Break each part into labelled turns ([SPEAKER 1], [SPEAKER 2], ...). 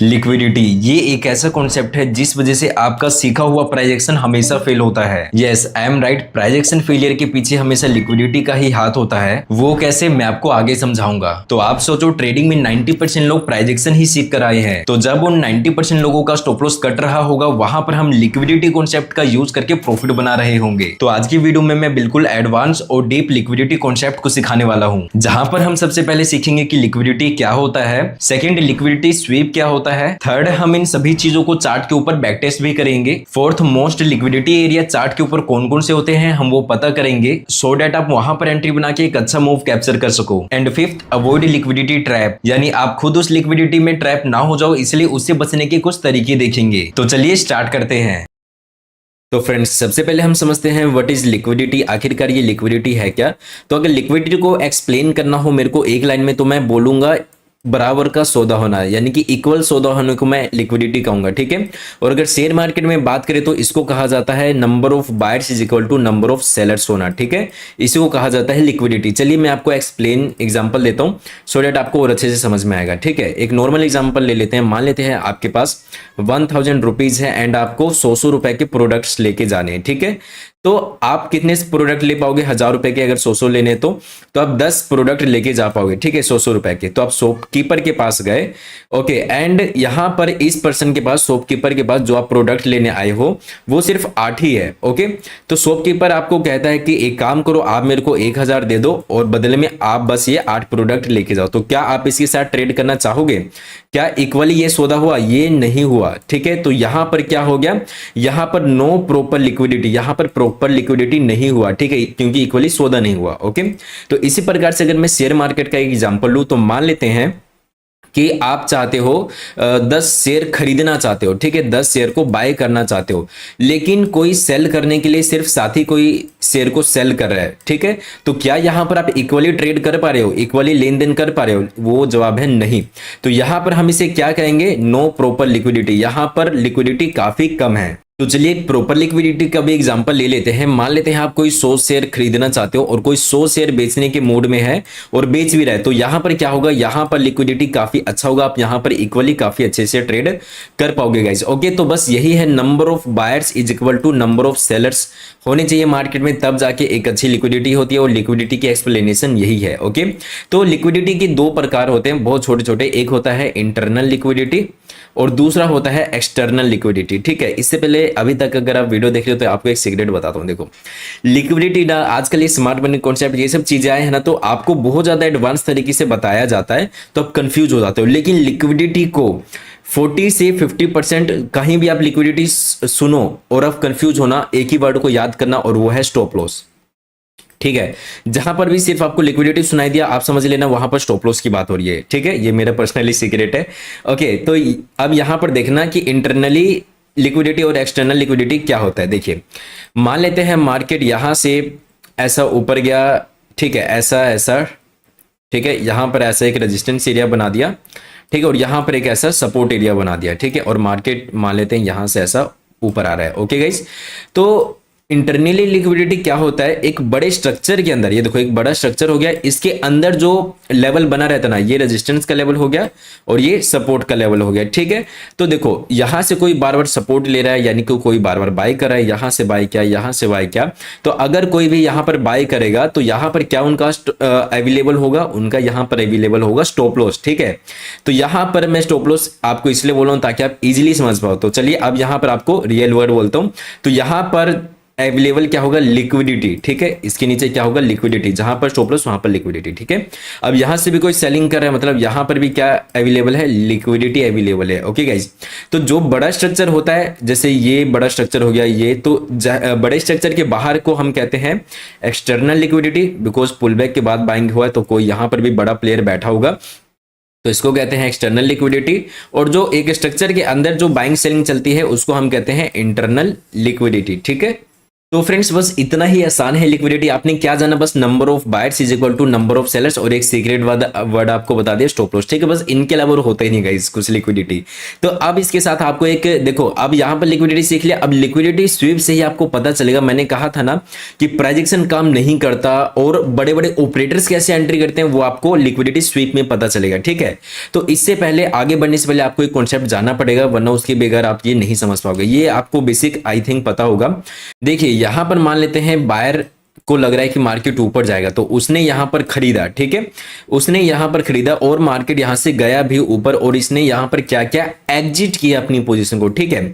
[SPEAKER 1] Liquidity ये एक ऐसा कॉन्सेप्ट है जिस वजह से आपका सीखा हुआ प्राइस एक्शन हमेशा फेल होता है। Yes, I am right. Price action failure के पीछे हमेशा लिक्विडिटी का ही हाथ होता है। वो कैसे, मैं आपको आगे समझाऊंगा। तो आप सोचो, ट्रेडिंग में 90% लोग प्राइस एक्शन ही सीख कर आए हैं, तो जब उन 90% लोगों का स्टॉप लॉस कट रहा होगा, वहां पर हम लिक्विडिटी कॉन्सेप्ट का यूज करके प्रॉफिट बना रहे होंगे। तो आज की वीडियो में मैं बिल्कुल एडवांस और डीप लिक्विडिटी कॉन्सेप्ट को सिखाने वाला हूँ, जहां पर हम सबसे पहले सीखेंगे कि लिक्विडिटी क्या होता है, सेकेंड लिक्विडिटी स्वीप क्या होता है, थर्ड हम इन सभी चीजों को चार्ट के ऊपर बैक टेस्ट भी करेंगे, fourth most liquidity area chart के ऊपर कौन कौन से होते हैं हम वो पता करेंगे, सो डेट आप वहां पर एंट्री बना के एक अच्छा मूव कैप्चर कर सको। And fifth, avoid liquidity trap, यानी आप खुद उस लिक्विडिटी में ट्रैप ना हो जाओ, इसलिए उससे बचने के कुछ तरीके देखेंगे। तो चलिए स्टार्ट करते हैं। तो फ्रेंड्स, सबसे पहले हम समझते हैं व्हाट इज लिक्विडिटी। आखिरकार ये लिक्विडिटी है क्या। तो अगर लिक्विडिटी को एक्सप्लेन करना हो मेरे को एक लाइन में, तो मैं बोलूंगा बराबर का सौदा होना, यानी कि इक्वल सौदा होने को मैं लिक्विडिटी कहूंगा, ठीक है। और अगर शेयर मार्केट में बात करें तो इसको कहा जाता है number of buyers is equal to number of sellers होना, ठीक है। इसी को कहा जाता है लिक्विडिटी। चलिए मैं आपको एक्सप्लेन एग्जांपल देता हूं सो डेट आपको और अच्छे से समझ में आएगा, ठीक है। एक नॉर्मल एग्जांपल ले लेते हैं। मान लेते हैं आपके पास 1000 रुपीज है एंड आपको 100 रुपए के प्रोडक्ट्स लेके जाने हैं, ठीक है। तो आप कितने प्रोडक्ट ले पाओगे 1000 रुपए के, अगर 100 लेने तो आप 10 प्रोडक्ट लेके जा पाओगे, ठीक है, 100 रुपए के। तो आप शॉपकीपर के पास गए, ओके, एंड यहां पर इस पर्सन के पास, शॉपकीपर के पास जो आप प्रोडक्ट लेने आए हो वो सिर्फ 8 ही है, ओके। तो शॉपकीपर आपको कहता है कि एक काम करो, आप मेरे को 1000 दे दो और बदले में आप बस ये 8 प्रोडक्ट लेके जाओ। तो क्या आप इसके साथ ट्रेड करना चाहोगे? क्या इक्वली ये सौदा हुआ? ये नहीं हुआ, ठीक है। तो यहां पर क्या हो गया, यहां पर नो प्रॉपर लिक्विडिटी, यहां पर प्रॉपर लिक्विडिटी नहीं हुआ, ठीक है, क्योंकि इक्वली सौदा नहीं हुआ, ओके। तो इसी प्रकार से अगर मैं शेयर मार्केट का एक एग्जांपल लूं, तो मान लेते हैं कि आप चाहते हो 10 शेयर खरीदना चाहते हो, ठीक है, 10 शेयर को बाय करना चाहते हो, लेकिन कोई सेल करने के लिए सिर्फ साथ ही कोई शेयर को सेल कर रहा है, ठीक है। तो क्या यहां पर आप इक्वली ट्रेड कर पा रहे हो, इक्वली लेन देन कर पा रहे हो? वो जवाब है नहीं। तो यहां पर हम इसे क्या कहेंगे, नो प्रॉपर लिक्विडिटी। यहां पर लिक्विडिटी काफी कम है। तो चलिए एक प्रॉपर लिक्विडिटी का भी एग्जांपल ले लेते हैं। मान लेते हैं आप कोई 100 शेयर खरीदना चाहते हो और कोई 100 शेयर बेचने के मूड में है और बेच भी रहा है। तो यहां पर क्या होगा, यहां पर लिक्विडिटी काफी अच्छा होगा, आप यहां पर इक्वली काफी अच्छे से ट्रेड कर पाओगे गाइस, ओके। तो बस यही है, number of buyers is equal to number of sellers होने चाहिए मार्केट में, तब जाके एक अच्छी लिक्विडिटी होती है। और लिक्विडिटी की एक्सप्लेनेशन यही है, ओके। तो लिक्विडिटी के दो प्रकार होते हैं, बहुत छोटे छोटे। एक होता है इंटरनल लिक्विडिटी और दूसरा होता है एक्सटर्नल लिक्विडिटी, ठीक है। इससे पहले अभी तक अगर आप वीडियो देख रहे हो तो आपको एक सीक्रेट बताता हूं। देखो, लिक्विडिटी ना आजकल ये स्मार्ट मनी कॉन्सेप्ट ये सब चीजें आए हैं ना, तो आपको बहुत ज्यादा एडवांस तरीके से बताया जाता है तो आप कंफ्यूज हो जाते हो। लेकिन लिक्विडिटी को 40 से 50% कहीं भी आप लिक्विडिटी सुनो और आप कंफ्यूज होना, एक ही वर्ड को याद करना और वो है स्टॉप लॉस, ठीक है। जहां पर भी सिर्फ आपको लिक्विडिटी सुनाई दिया, आप समझ लेना वहां पर स्टॉप लॉस की बात हो रही है, ठीक है। ये मेरा पर्सनली सीक्रेट है, ओके। तो अब यहां पर देखना कि इंटरनली लिक्विडिटी और एक्सटर्नल लिक्विडिटी क्या होता है। देखिए, मान लेते हैं मार्केट यहां से ऐसा ऊपर गया, ठीक है, ऐसा ऐसा, ठीक है, यहां पर ऐसा एक रेजिस्टेंस एरिया बना दिया, ठीक है, और यहां पर एक ऐसा सपोर्ट एरिया बना दिया, ठीक है। और मार्केट मान लेते हैं यहां से ऐसा ऊपर आ रहा है, ओके गाइस। तो इंटरनली लिक्विडिटी क्या होता है, एक बड़े स्ट्रक्चर के अंदर, ये देखो एक बड़ा स्ट्रक्चर हो गया, इसके अंदर जो लेवल बना रहता है ना, ये रेजिस्टेंस का लेवल हो गया और ये सपोर्ट का लेवल हो गया, ठीक है। तो देखो यहां से कोई बार बार सपोर्ट ले रहा है, यानी कि कोई बार बार बाय कर रहा है, यहां से बाय किया, यहां से बाय किया। तो अगर कोई भी यहां पर बाय करेगा तो यहां पर क्या उनका अवेलेबल होगा, उनका यहां पर अवेलेबल होगा स्टॉप लॉस, ठीक है। तो यहां पर मैं स्टॉप लॉस आपको इसलिए बोल रहा हूं ताकि आप इजीली समझ पाओ। तो चलिए अब यहां पर आपको रियल वर्ड बोलता हूं। तो यहां पर अवेलेबल क्या होगा, लिक्विडिटी, ठीक है। इसके नीचे क्या होगा, लिक्विडिटी, जहां पर स्टॉप लॉस वहां पर लिक्विडिटी, ठीक है। अब यहां से भी कोई सेलिंग कर रहा है, मतलब यहां पर भी क्या अवेलेबल है, लिक्विडिटी अवेलेबल है, ओके गाइज। तो जो बड़ा स्ट्रक्चर होता है, जैसे ये बड़ा स्ट्रक्चर हो गया, ये तो बड़े स्ट्रक्चर के बाहर को हम कहते हैं external liquidity, because pull back के बाद बाइंग हुआ है तो कोई यहां पर भी बड़ा प्लेयर बैठा होगा, तो इसको कहते हैं एक्सटर्नल लिक्विडिटी। और जो एक स्ट्रक्चर के अंदर जो बाइंग सेलिंग चलती है उसको हम कहते हैं इंटरनल लिक्विडिटी, ठीक है। तो फ्रेंड्स बस इतना ही आसान है लिक्विडिटी। आपने क्या जाना, बस number of buyers is equal to number of sellers और एक सीक्रेट वर्ड आपको बता दिया, स्टॉप लॉस। ठीक है, बस इनके अलावा और होता ही नहीं गाइस कुछ लिक्विडिटी। तो अब इसके साथ आपको एक देखो, अब यहाँ पर लिक्विडिटी सीख लिया। अब लिक्विडिटी स्वीप से ही आपको पता चलेगा, मैंने कहा था ना कि प्राइजेक्शन काम नहीं करता और बड़े बड़े ऑपरेटर्स कैसे एंट्री करते हैं वो आपको लिक्विडिटी स्वीप में पता चलेगा। ठीक है, तो इससे पहले आगे बढ़ने से पहले आपको एक कॉन्सेप्ट जानना पड़ेगा, वरना उसके बगैर आप ये नहीं समझ पाओगे। ये आपको बेसिक आई थिंक पता होगा। देखिए यहां पर मान लेते हैं बायर को लग रहा है कि मार्केट ऊपर जाएगा, तो उसने यहां पर खरीदा। ठीक है, उसने यहां पर खरीदा और मार्केट यहां से गया भी ऊपर, और इसने यहां पर क्या क्या एग्जिट किया अपनी पोजीशन को। ठीक है,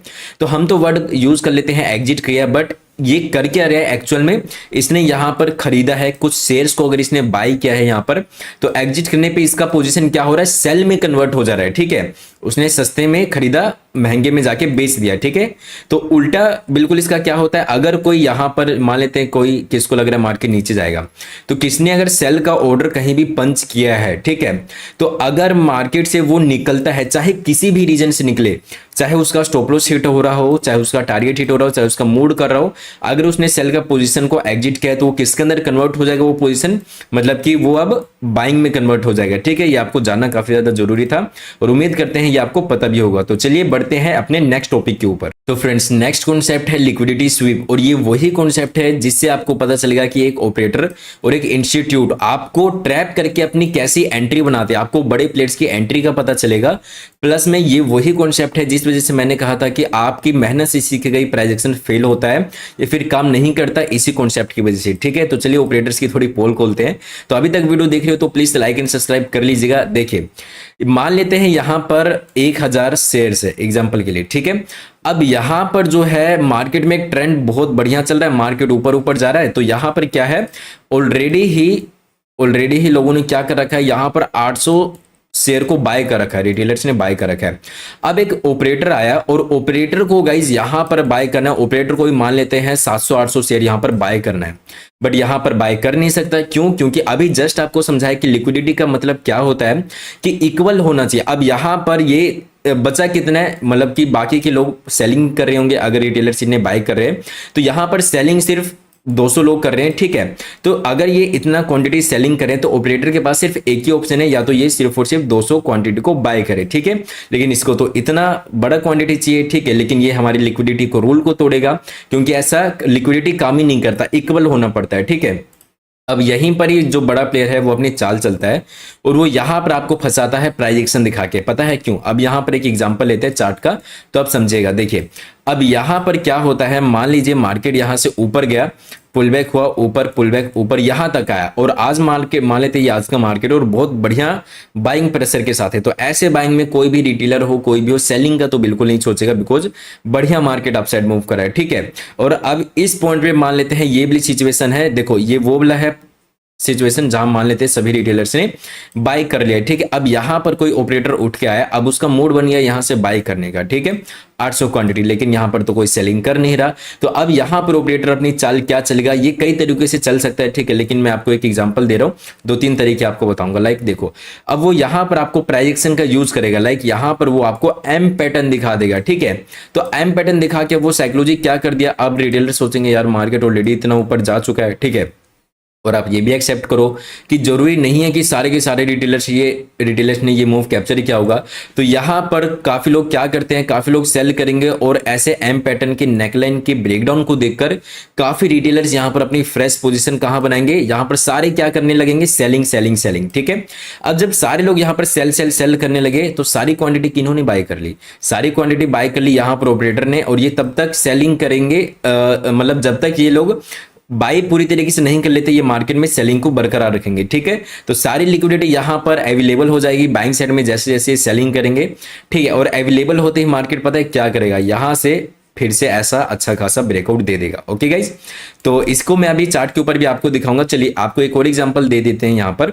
[SPEAKER 1] तो हम तो वर्ड यूज कर लेते हैं एग्जिट किया, बट ये कर क्या रहा है एक्चुअल में, इसने यहां पर खरीदा है कुछ शेयर्स को, अगर इसने बाई किया है यहां पर, तो एग्जिट करने पे इसका पोजीशन क्या हो रहा है, सेल में कन्वर्ट हो जा रहा है। ठीक है, उसने सस्ते में खरीदा, महंगे में जाके बेच दिया। ठीक है, तो उल्टा बिल्कुल इसका क्या होता है, अगर कोई यहां पर मान लेते हैं कोई किसको लग रहा है मार्केट नीचे जाएगा, तो किसने अगर सेल का ऑर्डर कहीं भी पंच किया है, ठीक है, तो अगर मार्केट से वो निकलता है, चाहे किसी भी रीजन से निकले, चाहे उसका स्टॉप लॉस हिट हो रहा हो, चाहे उसका टारगेट हिट हो रहा हो, चाहे उसका मूड कर रहा हो, अगर उसने सेल का पोजीशन को एग्जिट किया है तो वो किसके अंदर कन्वर्ट हो जाएगा, वो पोजीशन मतलब कि वो अब बाइंग में कन्वर्ट हो जाएगा। ठीक है, ये आपको जानना काफी ज्यादा जरूरी था और उम्मीद करते हैं ये आपको पता भी होगा। तो चलिए बढ़ते हैं अपने नेक्स्ट टॉपिक के ऊपर। तो फ्रेंड्स नेक्स्ट कॉन्सेप्ट है लिक्विडिटी स्वीप, और ये वही कॉन्सेप्ट है जिससे आपको पता चलेगा कि एक ऑपरेटर और एक इंस्टीट्यूट आपको ट्रैप करके अपनी कैसी एंट्री बनाते हैं, आपको बड़े प्लेयर्स की एंट्री का पता चलेगा। प्लस में ये वही कॉन्सेप्ट है जिस वजह से मैंने कहा था कि आपकी मेहनत से सीखी गई प्राइजेक्शन फेल होता है या फिर काम नहीं करता, इसी कॉन्सेप्ट की वजह से। ठीक है, तो चलिए ऑपरेटर्स की थोड़ी पोल खोलते हैं। तो अभी तक वीडियो देख रहे हो तो प्लीज लाइक एंड सब्सक्राइब कर लीजिएगा। देखिए मान लेते हैं यहां पर 1000 शेयर्स है एग्जांपल के लिए। ठीक है, अब यहां पर जो है मार्केट में एक ट्रेंड बहुत बढ़िया चल रहा है, मार्केट ऊपर ऊपर जा रहा है, तो यहां पर क्या है, ऑलरेडी ही लोगों ने क्या कर रखा है, यहां पर 800 शेयर को बाय कर रखा है, रिटेलर्स ने बाय कर रखा है। अब एक ऑपरेटर आया और ऑपरेटर को गाइज यहां पर बाय करना है, ऑपरेटर को भी मान लेते हैं 700-800 शेयर यहां पर बाय करना है, बट यहां पर बाय कर नहीं सकता। क्यों? क्योंकि अभी जस्ट आपको समझाया कि लिक्विडिटी का मतलब क्या होता है कि इक्वल होना चाहिए। अब यहां पर ये बचा कितना है, मतलब कि बाकी के लोग सेलिंग कर रहे होंगे, अगर रिटेलर्स इन्हें बाय कर रहे हैं तो यहां पर सेलिंग सिर्फ 200 लोग कर रहे हैं। ठीक है, तो अगर ये इतना क्वांटिटी सेलिंग करें तो ऑपरेटर के पास सिर्फ एक ही ऑप्शन है, या तो ये सिर्फ और सिर्फ 200 क्वांटिटी को बाय करे। ठीक है, लेकिन इसको तो इतना बड़ा क्वांटिटी चाहिए। ठीक है, लेकिन ये हमारी लिक्विडिटी को रूल को तोड़ेगा, क्योंकि ऐसा लिक्विडिटी काम ही नहीं करता, इक्वल होना पड़ता है। ठीक है, अब यहीं पर ही जो बड़ा प्लेयर है वो अपनी चाल चलता है और वो यहां पर आपको फंसाता है प्राइजेक्शन दिखा के। पता है क्यों? अब यहां पर एक एग्जांपल लेते हैं चार्ट का, तो आप समझिएगा। देखिए अब यहां पर क्या होता है, मान लीजिए मार्केट यहां से ऊपर गया, पुल बैक हुआ, ऊपर पुल बैक, ऊपर यहां तक आया, और आज मार्केट मान लेते हैं आज का मार्केट और बहुत बढ़िया बाइंग प्रेशर के साथ है, तो ऐसे बाइंग में कोई भी रिटेलर हो, कोई भी हो, सेलिंग का तो बिल्कुल नहीं सोचेगा, बिकॉज बढ़िया मार्केट अपसाइड मूव कर रहा है। ठीक है, और अब इस पॉइंट पे मान लेते हैं ये वाली सिचुएशन है। देखो ये वो वाला है सिचुएशन जहां मान लेते हैं सभी रिटेलर्स ने बाय कर लिया। ठीक है, अब यहां पर कोई ऑपरेटर उठ के आया, अब उसका मूड बन गया यहां से बाय करने का। ठीक है, 800 क्वांटिटी, लेकिन यहां पर तो कोई सेलिंग कर नहीं रहा, तो अब यहां पर ऑपरेटर अपनी चाल क्या चलेगा, ये कई तरीके से चल सकता है। ठीक है, लेकिन मैं आपको एक एग्जांपल दे रहा हूं, 2-3 तरीके आपको बताऊंगा। लाइक देखो, अब वो यहां पर आपको प्राइजेक्शन का यूज करेगा, लाइक यहां पर वो आपको एम पैटर्न दिखा देगा। ठीक है, तो एम पैटर्न दिखा के वो साइकोलॉजी क्या कर दिया, अब रिटेलर सोचेंगे यार मार्केट ऑलरेडी इतना ऊपर जा चुका है। ठीक है, और आप ये भी एक्सेप्ट करो कि जरूरी नहीं है कि सारे के सारे रिटेलर्स ने ये मूव कैप्चर किया होगा, तो यहां पर काफी लोग क्या करते हैं, काफी लोग सेल करेंगे और ऐसे एम पैटर्न के नेकलाइन के ब्रेकडाउन को देखकर काफी रिटेलर्स यहां पर अपनी फ्रेश पोजीशन कहां बनाएंगे, यहां पर सारे क्या करने लगेंगे, सेलिंग सेलिंग सेलिंग। ठीक है, अब जब सारे लोग यहां पर सेल सेल सेल करने लगे तो सारी क्वांटिटी किन्होंने बाय कर ली, सारी क्वांटिटी बाय कर ली यहां पर ऑपरेटर ने, और ये तब तक सेलिंग करेंगे, मतलब जब तक ये लोग बाई पूरी तरीके से नहीं कर लेते, ये मार्केट में सेलिंग को बरकरार रखेंगे। ठीक है, तो सारी लिक्विडिटी यहां पर अवेलेबल हो जाएगी बाइंग साइड में, जैसे जैसे सेलिंग करेंगे। ठीक है, और अवेलेबल होते ही मार्केट पता है क्या करेगा, यहां से फिर से ऐसा अच्छा खासा ब्रेकआउट दे देगा। ओके गाइज, तो इसको मैं अभी चार्ट के ऊपर भी आपको दिखाऊंगा। चलिए आपको एक और एग्जांपल दे देते हैं यहां पर।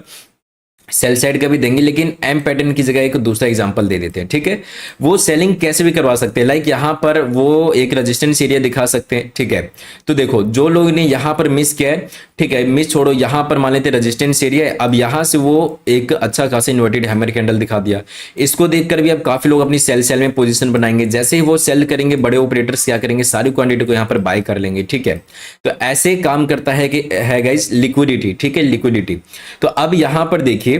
[SPEAKER 1] सेल साइड का भी देंगे, लेकिन एम पैटर्न की जगह एक दूसरा एग्जांपल दे देते हैं, ठीक है। वो सेलिंग कैसे भी करवा सकते हैं, लाइक यहाँ पर वो एक रेजिस्टेंस एरिया दिखा सकते हैं, ठीक है। तो देखो जो लोग ने यहाँ पर मिस किया है, ठीक है, मिस छोड़ो, यहाँ पर मान लेते रेजिस्टेंस एरिया है, अब यहाँ से वो एक अच्छा खासा इन्वर्टेड हैमर कैंडल दिखा दिया। इसको देखकर भी अब काफी लोग अपनी सेल में पोजीशन बनाएंगे, जैसे ही वो सेल करेंगे बड़े ऑपरेटर्स क्या करेंगे, सारी क्वांटिटी को यहाँ पर बाय कर लेंगे, ठीक है। तो ऐसे काम करता है कि है गाइस लिक्विडिटी, ठीक है, लिक्विडिटी। तो अब यहाँ पर देखिए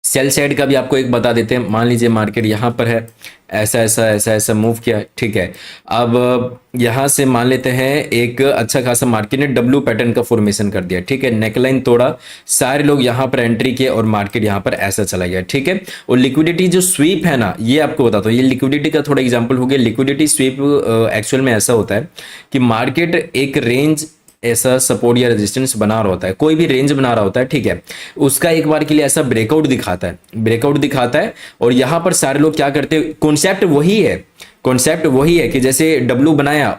[SPEAKER 1] सेल साइड का भी आपको एक बता देते हैं। मान लीजिए मार्केट यहाँ पर है, ऐसा ऐसा ऐसा ऐसा मूव किया, ठीक है। अब यहाँ से मान लेते हैं एक अच्छा खासा मार्केट ने डब्ल्यू पैटर्न का फॉर्मेशन कर दिया, ठीक है, नेकलाइन तोड़ा, सारे लोग यहाँ पर एंट्री किए और मार्केट यहाँ पर ऐसा चला गया, ठीक है। और लिक्विडिटी जो स्वीप है ना, ये आपको बताता हूँ, ये लिक्विडिटी का थोड़ा एग्जाम्पल हो गया। लिक्विडिटी स्वीप एक्चुअल में ऐसा होता है कि मार्केट एक रेंज ऐसा सपोर्ट या रेजिस्टेंस बना रहा होता है, कोई भी रेंज बना रहा होता है, ठीक है, उसका एक बार के लिए ऐसा ब्रेकआउट दिखाता है, ब्रेकआउट दिखाता है। और यहां पर सारे लोग क्या करते हैं, कॉन्सेप्ट वही है, कॉन्सेप्ट वही है कि जैसे डब्लू बनाया,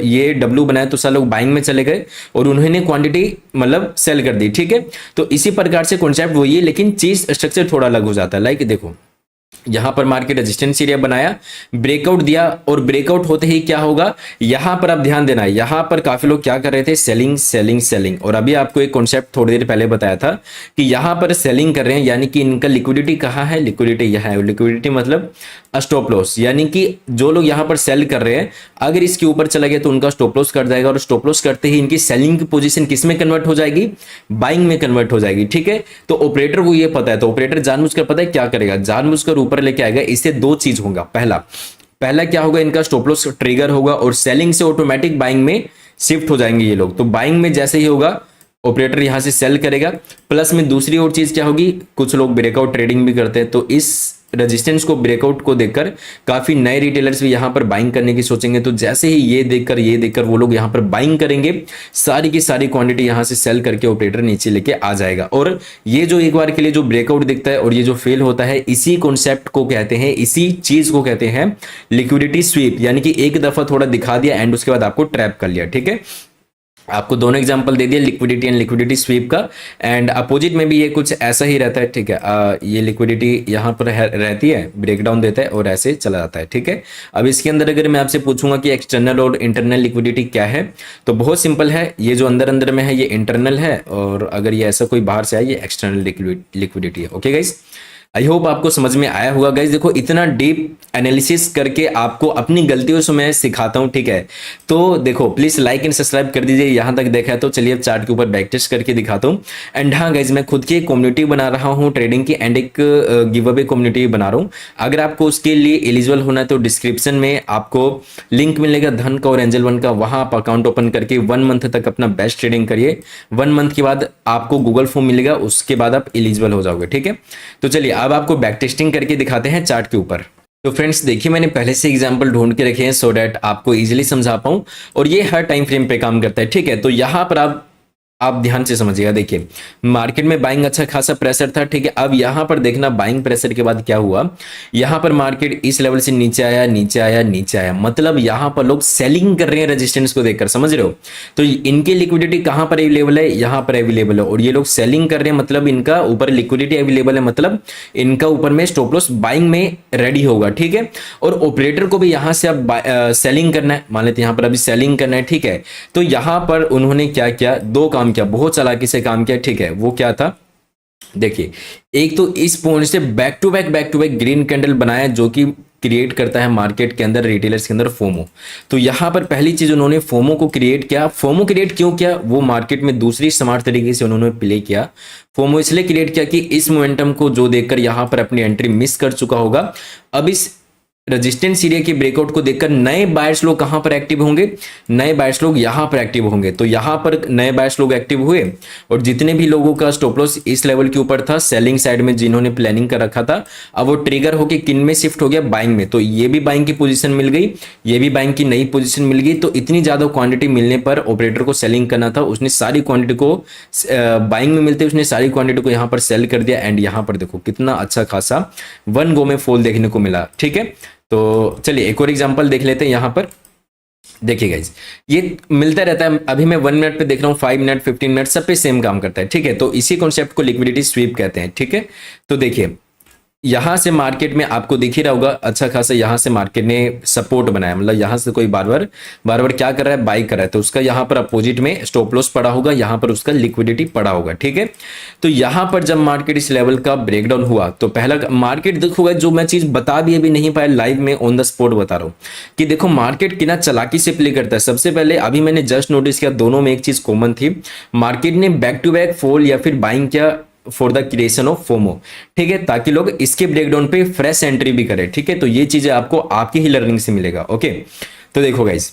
[SPEAKER 1] ये डब्लू बनाया तो सारे लोग बाइंग में चले गए और उन्होंने क्वांटिटी मतलब सेल कर दी, ठीक है। तो इसी प्रकार से कॉन्सेप्ट वही है, लेकिन चीज स्ट्रक्चर थोड़ा अलग हो जाता है। लाइक देखो यहां पर मार्केट रेजिस्टेंस एरिया बनाया, ब्रेकआउट दिया, और ब्रेकआउट होते ही क्या होगा, यहां पर आप ध्यान देना, यहां पर काफी लोग क्या कर रहे थे, सेलिंग सेलिंग सेलिंग। और अभी आपको एक कॉन्सेप्ट थोड़ी देर पहले बताया था कि यहां पर सेलिंग कर रहे हैं, यानी कि इनका लिक्विडिटी कहां है, लिक्विडिटी यहां है। लिक्विडिटी मतलब स्टॉप लॉस, यानी कि जो लोग यहां पर सेल कर रहे हैं अगर इसके ऊपर चला गया तो उनका स्टॉप लॉस कर जाएगा, और स्टॉप लॉस करते ही इनकी सेलिंग की पोजीशन किस में कन्वर्ट हो जाएगी, बाइंग में कन्वर्ट हो जाएगी, ठीक है। तो ऑपरेटर को ये पता है, तो ऑपरेटर जानबूझकर पता है क्या करेगा, जानबूझकर ऊपर लेके आएगा। इससे दो चीज होगा, पहला पहला क्या होगा, इनका स्टॉप लॉस ट्रिगर होगा और सेलिंग से ऑटोमेटिक बाइंग में शिफ्ट हो जाएंगे ये लोग। तो बाइंग में जैसे ही होगा ऑपरेटर यहां से सेल करेगा, प्लस में दूसरी और चीज क्या होगी, कुछ लोग ब्रेकआउट ट्रेडिंग भी करते हैं, तो इस रेजिस्टेंस को ब्रेकआउट को देखकर काफी नए रिटेलर्स भी यहां पर बाइंग करने की सोचेंगे। तो जैसे ही ये देखकर वो लोग यहां पर बाइंग करेंगे, सारी की सारी क्वांटिटी यहां से सेल करके ऑपरेटर नीचे लेके आ जाएगा। और ये जो एक बार के लिए जो ब्रेकआउट दिखता है और ये जो फेल होता है, इसी कॉन्सेप्ट को कहते हैं, इसी चीज को कहते हैं लिक्विडिटी स्वीप, यानी कि एक दफा थोड़ा दिखा दिया एंड उसके बाद आपको ट्रैप कर लिया, ठीक है। आपको दोनों एग्जांपल दे दिया, लिक्विडिटी एंड लिक्विडिटी स्वीप का। एंड अपोजिट में भी ये कुछ ऐसा ही रहता है, ठीक है। ये लिक्विडिटी यहाँ पर रहती है, ब्रेकडाउन देता है और ऐसे चला जाता है, ठीक है। अब इसके अंदर अगर मैं आपसे पूछूंगा कि एक्सटर्नल और इंटरनल लिक्विडिटी क्या है, तो बहुत सिंपल है, ये जो अंदर अंदर में है ये इंटरनल है, और अगर ये ऐसा कोई बाहर से आए ये एक्सटर्नल लिक्विडिटी है। ओके गाइस, आई होप आपको समझ में आया होगा गाइस। देखो इतना डीप एनालिसिस करके आपको अपनी गलतियों से मैं सिखाता हूं, ठीक है। तो देखो प्लीज लाइक एंड सब्सक्राइब कर दीजिए, यहां तक देखा है तो चलिए अब चार्ट के ऊपर बैक टेस्ट करके दिखाता हूं। एंड हाँ गाइस, मैं खुद की एक कम्युनिटी बना रहा हूं ट्रेडिंग की, एंड एक गिव अवे कम्युनिटी बना रहा हूं। अगर आपको उसके लिए एलिजिबल होना है तो डिस्क्रिप्शन में आपको लिंक मिलेगा धन का और एंजल वन का, वहां आप अकाउंट ओपन करके 1 मंथ तक अपना बेस्ट ट्रेडिंग करिए। 1 मंथ के बाद आपको गूगल फॉर्म मिलेगा, उसके बाद आप एलिजिबल हो जाओगे, ठीक है। तो चलिए अब आपको बैक टेस्टिंग करके दिखाते हैं चार्ट के ऊपर। तो फ्रेंड्स देखिए, मैंने पहले से एग्जांपल ढूंढ के रखे हैं सो दैट आपको इजीली समझा पाऊं, और ये हर टाइम फ्रेम पे काम करता है, ठीक है। तो यहां पर आप ध्यान से समझिएगा। देखिए मार्केट में बाइंग अच्छा खासा प्रेशर था, ठीक है। अब यहां पर देखना बाइंग प्रेशर के बाद क्या हुआ, यहां पर मार्केट इस लेवल से नीचे आया नीचे आया नीचे आया, मतलब यहां पर लोग सेलिंग कर रहे हैं रेजिस्टेंस को देखकर, समझ रहे हो। तो इनकी लिक्विडिटी कहां पर अवेलेबल है, यहां पर अवेलेबल है, और ये लोग सेलिंग कर रहे हैं, मतलब इनका ऊपर लिक्विडिटी अवेलेबल है, मतलब इनका ऊपर में स्टॉप लॉस बाइंग में रेडी होगा, ठीक है। और ऑपरेटर को भी यहां से अब सेलिंग करना है, मान लेते यहां पर अभी सेलिंग करना है, ठीक है। तो यहां पर उन्होंने क्या किया, दो काम किया, बहुत चालाकी से काम किया, ठीक है। वो क्या था, देखिए एक तो इस पॉइंट से back to back green candle बनाया, जो कि क्रिएट करता है मार्केट के अंदर, रिटेलर्स के अंदर फोमो। तो यहां पर पहली चीज उन्होंने फोमो को क्रिएट किया। फोमो क्रिएट क्यों किया, वो मार्केट में दूसरी स्मार्ट तरीके से उन्होंने प्ले किया। फोमो इसलिए क्रिएट किया कि इस मोमेंटम को जो देखकर यहां पर अपनी एंट्री मिस कर चुका होगा, अब इस रेजिस्टेंस एरिया के ब्रेकआउट को देखकर नए बायर्स लोग कहां पर एक्टिव होंगे, नए बायर्स लोग यहां पर एक्टिव होंगे। तो यहां पर नए बायर्स लोग एक्टिव हुए, और जितने भी लोगों का स्टॉप लॉस इस लेवल के ऊपर था सेलिंग साइड में, जिन्होंने प्लानिंग कर रखा था, अब वो ट्रिगर होकर किन में शिफ्ट हो गया, बाइंग में। तो ये भी बाइंग की पोजीशन मिल गई, ये भी बाइंग की नई पोजीशन मिल गई। तो इतनी ज्यादा क्वांटिटी मिलने पर ऑपरेटर को सेलिंग करना था, उसने सारी क्वांटिटी को बाइंग में मिलते उसने सारी क्वांटिटी को यहां पर सेल कर दिया। एंड यहां पर देखो कितना अच्छा खासा 1 गो में फॉल देखने को मिला, ठीक है। तो चलिए एक और एग्जांपल देख लेते हैं यहां पर। देखिए गाइज, ये मिलता रहता है। अभी मैं 1 मिनट पे देख रहा हूँ, 5 मिनट, 15 मिनट, सब पे सेम काम करता है, ठीक है। तो इसी कॉन्सेप्ट को लिक्विडिटी स्वीप कहते हैं, ठीक है। तो देखिए, यहां से मार्केट में आपको दिख ही रहा होगा अच्छा खासा, यहां से मार्केट ने सपोर्ट बनाया, मतलब यहां से कोई बार बार क्या कर रहा है, बाई कर रहा है, तो उसका यहां पर अपोजिट में स्टॉप लॉस पड़ा होगा, यहां पर उसका लिक्विडिटी पड़ा होगा, ठीक है। तो यहां पर जब मार्केट इस लेवल का ब्रेकडाउन हुआ तो पहला मार्केट देखोगा, जो मैं चीज बता भी अभी नहीं पाया, लाइव में ऑन द स्पॉट बता रहा हूं कि देखो मार्केट कितना चालाकी से प्ले करता है। सबसे पहले अभी मैंने जस्ट नोटिस किया, दोनों में एक चीज कॉमन थी, मार्केट ने बैक टू बैक फॉल या फिर बाइंग किया for the creation of FOMO, ठीक है, ताकि लोग इसके ब्रेकडाउन पे फ्रेश एंट्री भी करें, ठीक है। तो ये चीजें आपको आपकी ही लर्निंग से मिलेगा, ओके। तो देखो गाइस,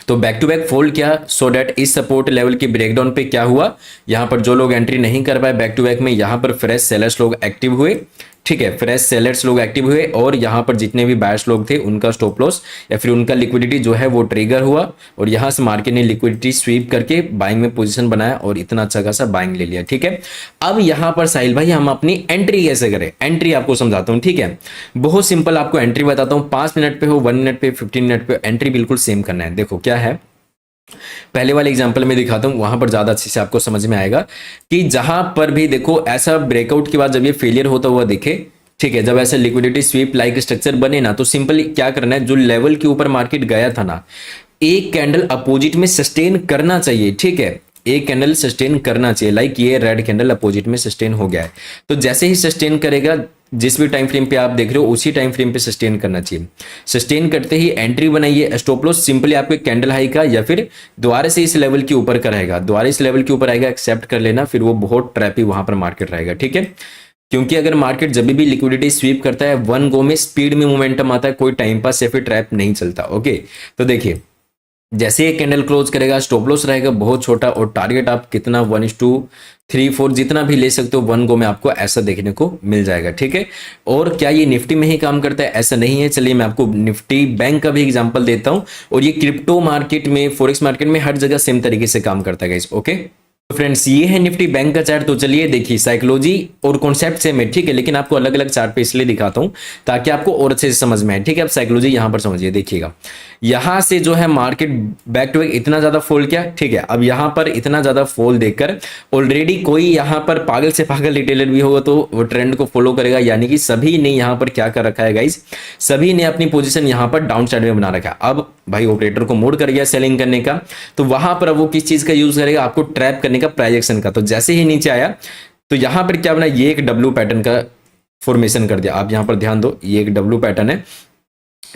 [SPEAKER 1] तो बैक टू बैक फोल्ड किया, सो दैट इस सपोर्ट लेवल के ब्रेकडाउन पे क्या हुआ, यहां पर जो लोग एंट्री नहीं कर पाए बैक टू बैक में, यहां पर फ्रेश सेलर्स लोग एक्टिव हुए, ठीक है, फ्रेश सेलर्स लोग एक्टिव हुए, और यहां पर जितने भी बायर्स लोग थे उनका स्टॉप लॉस या फिर उनका लिक्विडिटी जो है वो ट्रिगर हुआ, और यहां से मार्केट ने लिक्विडिटी स्वीप करके बाइंग में पोजीशन बनाया और इतना अच्छा खासा बाइंग ले लिया, ठीक है। अब यहां पर साहिल भाई हम अपनी एंट्री कैसे करें, एंट्री आपको समझाता हूं, ठीक है। बहुत सिंपल आपको एंट्री बताता हूं, 5 मिनट पे हो, 1 मिनट पे, 15 मिनट पे, एंट्री बिल्कुल सेम करना है। देखो क्या है, पहले वाले एग्जांपल में दिखाता हूं, वहां पर ज्यादा अच्छे से आपको समझ में आएगा कि जहां पर भी देखो ऐसा ब्रेकआउट के बाद जब ये फेलियर होता हुआ दिखे, ठीक है, जब ऐसा लिक्विडिटी स्वीप लाइक स्ट्रक्चर बने ना, तो सिंपली क्या करना है, जो लेवल के ऊपर मार्केट गया था ना, एक कैंडल अपोजिट में सस्टेन करना चाहिए, ठीक है, एक कैंडल सस्टेन करना चाहिए, लाइक ये रेड कैंडल अपोजिट में सस्टेन हो गया है, तो जैसे ही सस्टेन करेगा, जिस भी टाइम फ्रेम पे आप देख रहे हो उसी टाइम फ्रेम पे सस्टेन करना चाहिए। सस्टेन करते ही एंट्री बनाइए, स्टॉप लॉस सिंपली आपको कैंडल हाई का या फिर दोबारा से इस लेवल के ऊपर का रहेगा, दोबारा इस लेवल के ऊपर आएगा, एक्सेप्ट कर लेना, फिर वो बहुत ट्रैपी वहां पर मार्केट रहेगा, ठीक है। क्योंकि अगर मार्केट जब भी लिक्विडिटी स्वीप करता है, वन गो में स्पीड में मोमेंटम आता है, कोई टाइम पास या फिर ट्रैप नहीं चलता, ओके। तो देखिए, जैसे ये कैंडल क्लोज करेगा, स्टॉप लॉस रहेगा बहुत छोटा, और टारगेट आप कितना 1:3-4 जितना भी ले सकते हो, वन गो में आपको ऐसा देखने को मिल जाएगा, ठीक है। और क्या ये निफ्टी में ही काम करता है, ऐसा नहीं है। चलिए मैं आपको निफ्टी बैंक का भी एग्जांपल देता हूं, और ये क्रिप्टो मार्केट में, फॉरेक्स मार्केट में हर जगह सेम तरीके से काम करता है गाइस, ओके। तो फ्रेंड्स ये है निफ्टी बैंक का चार्ट। तो चलिए देखिए, साइकोलॉजी और कॉन्सेप्ट सेम है, ठीक है, लेकिन आपको अलग अलग चार्ट पे इसलिए दिखाता हूं ताकि आपको और अच्छे से समझ में आए, ठीक है। अब साइकोलॉजी यहां पर समझिए, देखिएगा, यहां से जो है मार्केट बैक टू बैक इतना ज्यादा फॉल किया, ठीक है। अब यहां पर इतना ज्यादा फॉल देखकर ऑलरेडी कोई यहां पर पागल से पागल रिटेलर भी होगा तो वो ट्रेंड को फॉलो करेगा, यानी कि सभी ने यहां पर क्या कर रखा है गाइस, सभी ने अपनी पोजीशन यहां पर डाउन साइड में बना रखा है। अब भाई ऑपरेटर को मोड कर गया सेलिंग करने का, तो वहां पर वो किस चीज का यूज करेगा, आपको ट्रैप करने का, प्राइजेक्शन का। तो जैसे ही नीचे आया तो यहां पर क्या बना, ये एक डब्ल्यू पैटर्न का फॉर्मेशन कर दिया। आप यहां पर ध्यान दो, ये एक डब्ल्यू पैटर्न है,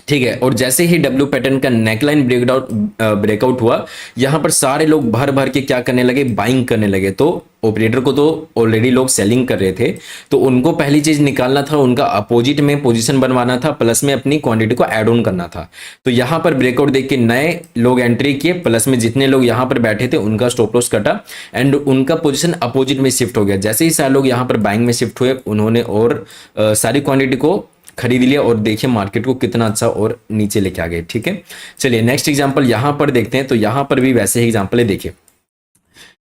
[SPEAKER 1] ठीक है। और जैसे ही डब्ल्यू पैटर्न का नेकलाइन ब्रेकआउट हुआ, यहां पर सारे लोग भर भर के क्या करने लगे, बाइंग करने लगे। तो ऑपरेटर को तो ऑलरेडी लोग सेलिंग कर रहे थे, तो उनको पहली चीज निकालना था, उनका अपोजिट में पोजीशन बनवाना था, प्लस में अपनी क्वांटिटी को ऐड ऑन करना था। तो यहां पर ब्रेकआउट देख के नए लोग एंट्री किए, प्लस में जितने लोग यहां पर बैठे थे उनका स्टॉप लॉस कटा, एंड उनका पोजीशन अपोजिट में शिफ्ट हो गया। जैसे ही सारे लोग यहां पर बाइंग में शिफ्ट हुए, उन्होंने और सारी क्वांटिटी को खरीद लिया, और देखिए मार्केट को कितना अच्छा और नीचे लेके आ गए, ठीक है। चलिए नेक्स्ट एग्जांपल यहां पर देखते हैं। तो यहां पर भी वैसे ही एग्जांपल है, देखिए,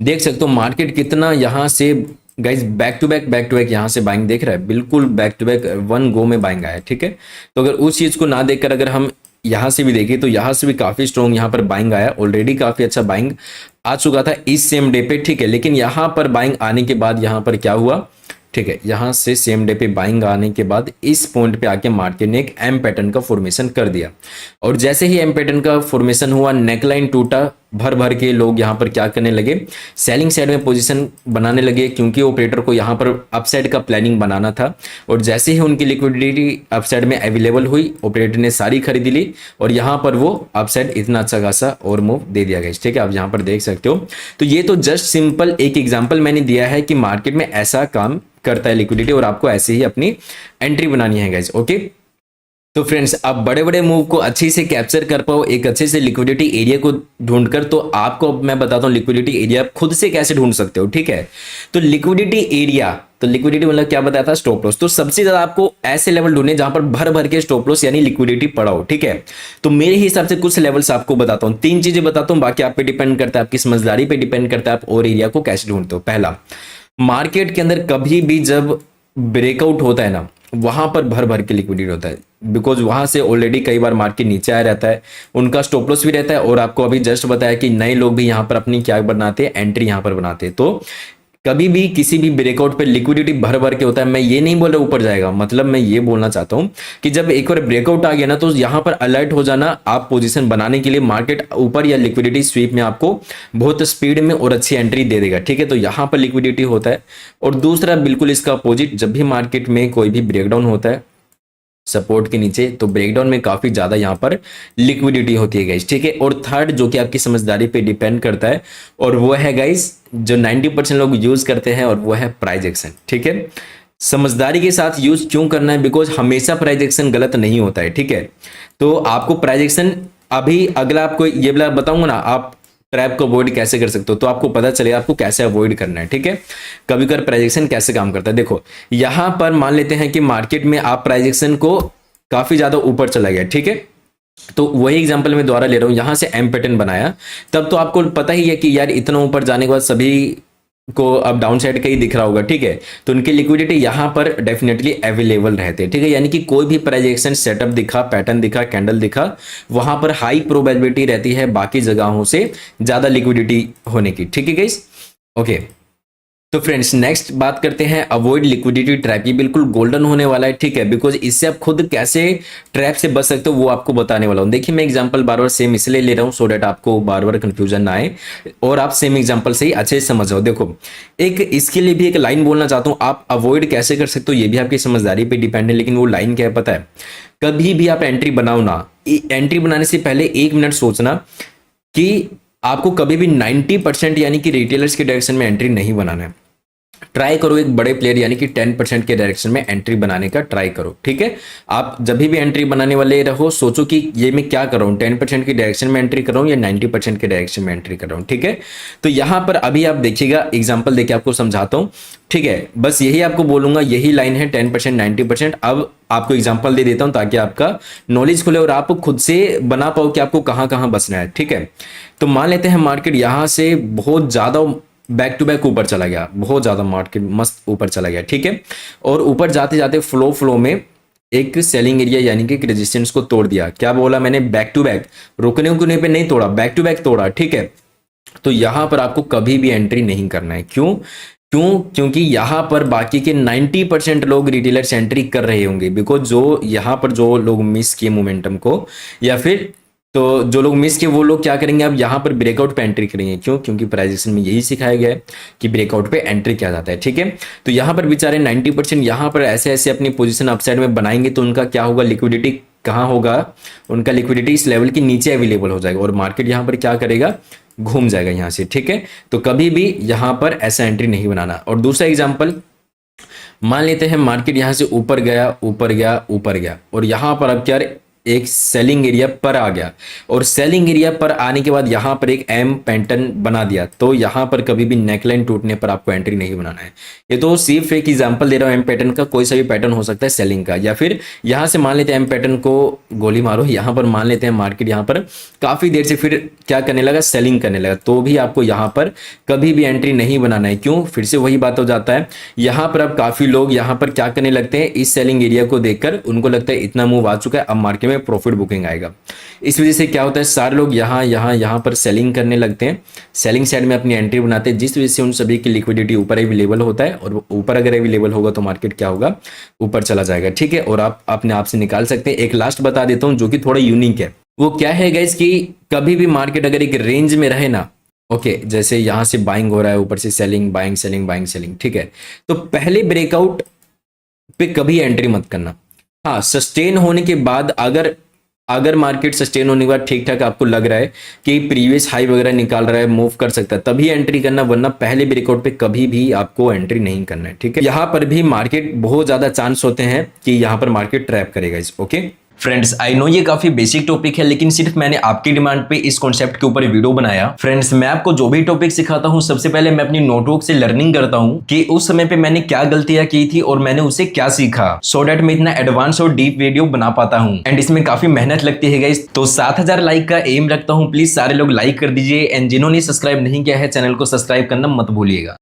[SPEAKER 1] देख सकते हो मार्केट कितना यहां से गाइस बैक टू बैक यहां से बाइंग देख रहा है, बिल्कुल back to back one go में बाइंग आया, ठीक है। तो अगर उस चीज को ना देखकर अगर हम यहां से भी देखें, तो यहां से भी काफी स्ट्रॉन्ग यहां पर बाइंग आया, ऑलरेडी काफी अच्छा बाइंग आ चुका था इस सेम डे पे, ठीक है। लेकिन यहां पर बाइंग आने के बाद यहां पर क्या हुआ, ठीक है, यहां से सेम डे पे बाइंग आने के बाद इस पॉइंट पे आके मार्केट ने एक एम पैटर्न का फॉर्मेशन कर दिया, और जैसे ही एम पैटर्न का फॉर्मेशन हुआ, नेकलाइन टूटा, भर भर के लोग यहां पर क्या करने लगे, सेलिंग साइड में पोजीशन बनाने लगे, क्योंकि ऑपरेटर को यहां पर अपसाइड का प्लानिंग बनाना था। और जैसे ही उनकी लिक्विडिटी अपसाइड में अवेलेबल हुई, ऑपरेटर ने सारी खरीद ली, और यहां पर वो अपसाइड इतना अच्छा खासा और मूव दे दिया गया, ठीक है। आप यहां पर देख सकते हो। तो ये तो जस्ट सिंपल एक एग्जाम्पल मैंने दिया है कि मार्केट में ऐसा काम करता है लिक्विडिटी, और आपको ऐसे ही अपनी एंट्री बनानी है गाइस, ओके। तो फ्रेंड्स, आप बड़े बड़े मूव को अच्छे से कैप्चर कर पाओ एक अच्छे से लिक्विडिटी एरिया को ढूंढकर, तो आपको मैं बताता हूं लिक्विडिटी एरिया खुद से कैसे ढूंढ सकते हो, ठीक है। तो लिक्विडिटी एरिया, तो लिक्विडिटी मतलब क्या बताया था, स्टॉप लॉस। तो सबसे ज्यादा आपको ऐसे लेवल ढूंढने जहां पर भर भर के स्टॉप लॉस यानी लिक्विडिटी पड़ा हो, ठीक है। तो मेरे हिसाब से कुछ लेवल्स आपको बताता हूं, 3 चीजें बताता हूं, बाकी आप पे डिपेंड करता है, आपकी समझदारी पे डिपेंड करता है आप और एरिया को कैसे ढूंढते हो। पहला, मार्केट के अंदर कभी भी जब ब्रेकआउट होता है ना, वहां पर भर भर के लिक्विडिटी होता है, बिकॉज वहां से ऑलरेडी कई बार मार्केट नीचे आया रहता है, उनका स्टॉप लॉस भी रहता है। और आपको अभी जस्ट बताया कि नए लोग भी यहाँ पर अपनी क्या बनाते हैं, एंट्री यहाँ पर बनाते हैं। तो कभी भी किसी भी ब्रेकआउट पे लिक्विडिटी भर भर के होता है। मैं ये नहीं बोल रहा ऊपर जाएगा, मतलब मैं ये बोलना चाहता हूं कि जब एक बार ब्रेकआउट आ गया ना, तो यहां पर अलर्ट हो जाना, आप पोजीशन बनाने के लिए मार्केट ऊपर या लिक्विडिटी स्वीप में आपको बहुत स्पीड में और अच्छी एंट्री दे देगा। ठीक है, तो यहां पर लिक्विडिटी होता है। और दूसरा बिल्कुल इसका अपोजिट, जब भी मार्केट में कोई भी ब्रेकडाउन होता है सपोर्ट के नीचे, तो ब्रेकडाउन में काफी ज्यादा यहां पर लिक्विडिटी होती है गाइस। ठीक है, और थर्ड जो कि आपकी समझदारी पे डिपेंड करता है, और वो है गाइस जो 90% लोग यूज करते हैं, और वो है प्राइस एक्शन। ठीक है, समझदारी के साथ यूज क्यों करना है, बिकॉज हमेशा प्राइस एक्शन गलत नहीं होता है। ठीक है, तो आपको प्राइस एक्शन अभी अगला आपको ये वाला बताऊंगा ना, आप ट्रैप को अवॉइड कैसे कर सकते हो, तो आपको पता चलेगा आपको कैसे अवॉइड करना है। ठीक है, कभी कभी प्राइस एक्शन कैसे काम करता है। देखो यहां पर मान लेते हैं कि मार्केट में आप प्राइस एक्शन को काफी ज्यादा ऊपर चला गया। ठीक है, तो वही एग्जांपल मैं दोबारा ले रहा हूं, यहां से एम पैटर्न बनाया, तब तो आपको पता ही है कि यार इतना ऊपर जाने के बाद सभी को अब डाउन साइड का ही दिख रहा होगा। ठीक है, तो उनकी लिक्विडिटी यहां पर डेफिनेटली अवेलेबल रहते हैं। ठीक है, यानी कि कोई भी प्राइस एक्शन सेटअप दिखा, पैटर्न दिखा, कैंडल दिखा, वहां पर हाई प्रोबेबिलिटी रहती है बाकी जगहों से ज्यादा लिक्विडिटी होने की। ठीक है गाइस, ओके। तो फ्रेंड्स नेक्स्ट बात करते हैं अवॉइड लिक्विडिटी ट्रैप। ये बिल्कुल गोल्डन होने वाला है। ठीक है, बिकॉज इससे आप खुद कैसे ट्रैप से बच सकते हो वो आपको बताने वाला हूं। देखिए मैं एग्जांपल बार बार सेम इसलिए ले रहा हूं सो डेट आपको बार बार कंफ्यूजन ना आए और आप सेम एग्जांपल से ही अच्छे से समझ जाओ। देखो एक इसके लिए भी एक लाइन बोलना चाहता हूं, आप अवॉइड कैसे कर सकते हो ये भी आपकी समझदारी पे डिपेंड है, लेकिन वो लाइन क्या है पता है, कभी भी आप एंट्री बनाओ ना, एंट्री बनाने से पहले 1 मिनट सोचना कि आपको कभी भी 90% यानी कि रिटेलर्स के डायरेक्शन में एंट्री नहीं बनाना है। ट्राई करो एक बड़े प्लेयर यानी कि 10% के डायरेक्शन में एंट्री बनाने का ट्राई करो। ठीक है, आप जब भी एंट्री बनाने वाले रहो सोचो कि ये मैं क्या कर रहा हूँ, 10% की डायरेक्शन में एंट्री कर रहा हूँ या 90% के डायरेक्शन में एंट्री कर रहा हूँ। ठीक है, तो यहां पर अभी आप देखिएगा एग्जाम्पल देके आपको समझाता हूँ। ठीक है, बस यही आपको बोलूंगा, यही लाइन है 10% 90%। अब आपको एग्जाम्पल दे देता हूं ताकि आपका नॉलेज खुले और आप खुद से बना पाओ कि आपको कहां कहां बसना है। ठीक है, तो मान लेते हैं मार्केट यहां से बहुत ज्यादा बैक टू बैक ऊपर चला गया, बहुत ज्यादा मार्केट मस्त ऊपर चला गया। ठीक है, और ऊपर जाते जाते फ्लो में एक सेलिंग एरिया यानी कि रेजिस्टेंस को तोड़ दिया। क्या बोला मैंने, बैक टू बैक, रुकने उकने पे नहीं तोड़ा, बैक टू बैक तोड़ा। ठीक है, तो यहां पर आपको कभी भी एंट्री नहीं करना है। क्योंकि यहां पर बाकी के 90% लोग रिटेलर्स एंट्री कर रहे होंगे, बिकॉज जो यहां पर जो लोग मिस किए मोमेंटम को या फिर तो जो लोग मिस किए वो लोग क्या करेंगे, अब यहां पर ब्रेकआउट पे एंट्री करेंगे। क्योंकि प्राइजेशन में यही सिखाया गया है कि ब्रेकआउट पे एंट्री किया जाता है। ठीक है, तो यहां पर बेचारे 90% यहां पर ऐसे ऐसे अपनी पोजीशन अपसाइड में बनाएंगे, तो उनका क्या होगा, लिक्विडिटी कहां होगा, उनका लिक्विडिटी इस लेवल के नीचे अवेलेबल हो जाएगा और मार्केट यहां पर क्या करेगा, घूम जाएगा यहां से। ठीक है, तो कभी भी यहां पर ऐसा एंट्री नहीं बनाना। और दूसरा एग्जाम्पल मान लेते हैं मार्केट यहां से ऊपर गया ऊपर गया ऊपर गया और यहां पर अब क्या एक सेलिंग एरिया पर आ गया, और सेलिंग एरिया पर आने के बाद यहां पर एक एम पैटर्न बना दिया, तो यहां पर कभी भी नेकलाइन टूटने पर आपको एंट्री नहीं बनाना है। ये तो सिर्फ एक एग्जांपल दे रहा हूं एम पैटर्न का, कोई सा भी पैटर्न हो सकता है सेलिंग का, या फिर यहां से मान लेते हैं एम पैटर्न को गोली मारो, यहां पर मान लेते हैं मार्केट यहां पर काफी देर से फिर क्या करने लगा, सेलिंग करने लगा, तो भी आपको यहां पर कभी भी एंट्री नहीं बनाना है। क्यों, फिर से वही बात हो जाता है, यहां पर अब काफी लोग यहां पर क्या करने लगते हैं, इस सेलिंग एरिया को देखकर उनको लगता है इतना मूव आ चुका है, अब मार्केट में प्रॉफिट बुकिंग आएगा। इस वजह से क्या होता है, सारे लोग यहां पर सेलिंग करने लगते हैं, सेलिंग साइड में अपनी एंट्री बनाते हैं, जिस वजह से उन सभी की लिक्विडिटी ऊपर अवेलेबल होता है, और ऊपर अगर अवेलेबल होगा तो मार्केट क्या होगा, ऊपर चला जाएगा। ठीक है, और आप अपने आप से निकाल सकते हैं। एक लास्ट बता देता हूं जो कि थोड़ा यूनिक है, वो क्या है गाइस कि कभी भी मार्केट अगर एक रेंज में रहे ना, ओके, जैसे यहां से बाइंग हो रहा है, ऊपर से selling, buying selling buying selling, ठीक है, तो पहले ब्रेकआउट पे कभी एंट्री मत करना। हाँ, सस्टेन होने के बाद अगर मार्केट सस्टेन होने के बाद ठीक ठाक आपको लग रहा है कि प्रीवियस हाई वगैरह निकाल रहा है, मूव कर सकता है, तभी एंट्री करना, वरना पहले ब्रेकआउट पे कभी भी आपको एंट्री नहीं करना है। ठीक है, यहां पर भी मार्केट बहुत ज्यादा चांस होते हैं कि यहां पर मार्केट ट्रैप करेगा इस, ओके फ्रेंड्स। आई नो ये काफी बेसिक टॉपिक है, लेकिन सिर्फ मैंने आपकी डिमांड पे इस कॉन्सेप्ट के ऊपर वीडियो बनाया। फ्रेंड्स, मैं आपको जो भी टॉपिक सिखाता हूँ सबसे पहले मैं अपनी नोटबुक से लर्निंग करता हूँ कि उस समय पे मैंने क्या गलतियां की थी और मैंने उसे क्या सीखा, सो दैट मैं इतना एडवांस और डीप वीडियो बना पाता हूँ। एंड इसमें काफी मेहनत लगती है गाइस, तो 7000 लाइक का एम रखता हूँ, प्लीज सारे लोग लाइक कर दीजिए। एंड जिन्होंने सब्सक्राइब नहीं किया है चैनल को सब्सक्राइब करना मत भूलिएगा।